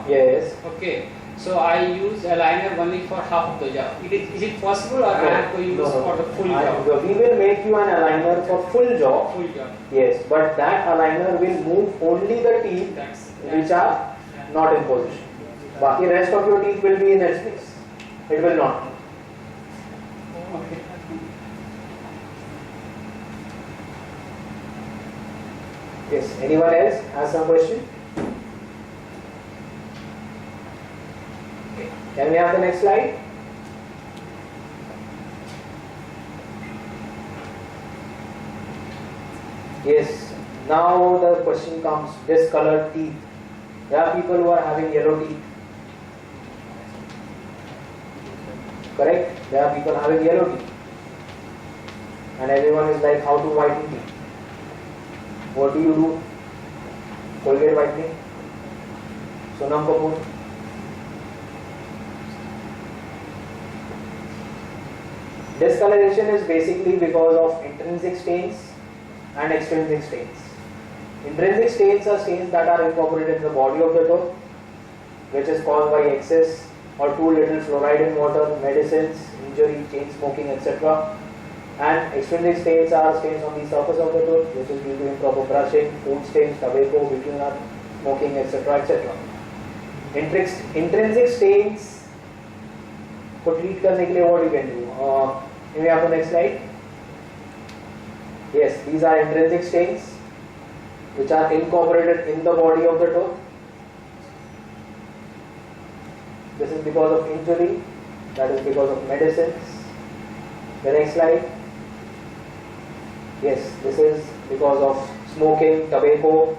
Yes. Okay. So I use aligner only for half of the job. Is it possible, or I have to use for the full job? We will make you an aligner for full job. Full job. Yes, but that aligner will move only the teeth which are not in position. Baki rest of your teeth will be in its place. It will not. Okay. Yes. Anyone else has some question? Can we have the next slide? Yes. Now the question comes: discolored teeth. There are people who are having yellow teeth. Correct? There are people having yellow teeth. And everyone is like, how to whiten teeth? What do you do? Colgate whitening? Sonam Kapoor? Discoloration is basically because of intrinsic stains and extrinsic stains. Intrinsic stains are stains that are incorporated in the body of the tooth, which is caused by excess or too little fluoride in water, medicines, injury, chain smoking, etc. And extrinsic stains are stains on the surface of the tooth, which is due to improper brushing, food stains, tobacco, bitumen, smoking, etc. etc. Intrinsic stains को treat करने के लिए what you can do? Can we have the next slide? Yes, these are intrinsic stains which are incorporated in the body of the tooth. This is because of injury, that is because of medicines. The next slide. Yes, this is because of smoking, tobacco,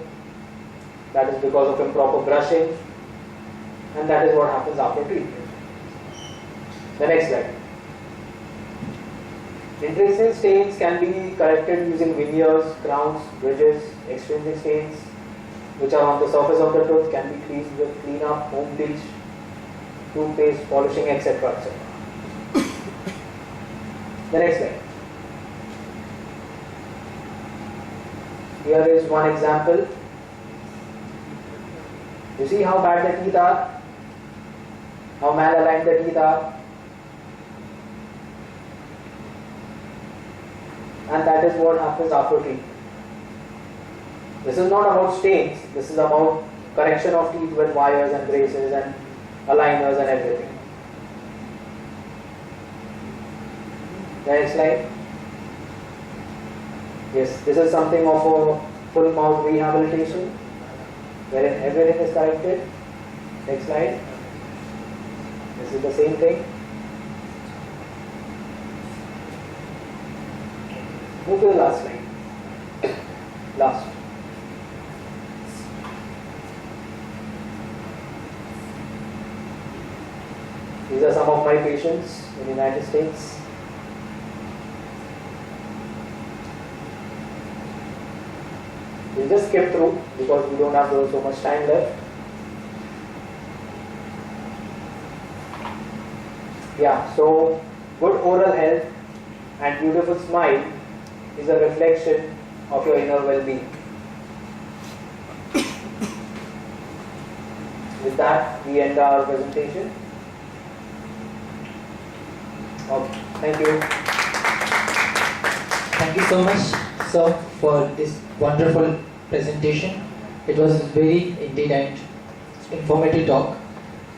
that is because of improper brushing, and that is what happens after treatment. The next slide. Intrinsic stains can be corrected using veneers, crowns, bridges. Extrinsic stains which are on the surface of the tooth can be cleaned with cleanup, home bleach, toothpaste, polishing, etc. etc. The next slide. Here is one example. You see how bad the teeth are? How malaligned the teeth are? And that is what happens after treatment. This is not about stains, this is about correction of teeth with wires and braces and aligners and everything. Next slide. Yes, this is something of a full mouth rehabilitation wherein everything is corrected. Next slide. This is the same thing. Move to the last slide. Last. These are some of my patients in the United States. We'll just skip through because we don't have so much time left. Yeah, so good oral health and beautiful smile is a reflection of your inner well-being. With that, we end our presentation. Okay, thank you. Thank you so much, sir, for this wonderful presentation. It was very indeed and informative talk,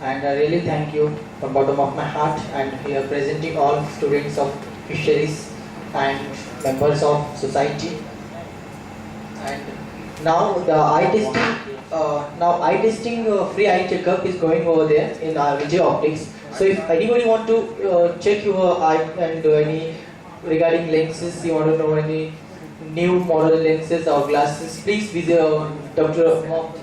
and I really thank you from the bottom of my heart. And we are presenting all students of fisheries and members of society. And now the eye testing, free eye checkup is going over there in our Vijay Optics. So if anybody want to check your eye and do any regarding lenses, you want to know any new model lenses or glasses, please visit Dr.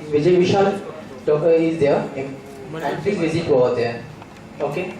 Vijay Vishal. Doctor is there, and please visit over there. Okay.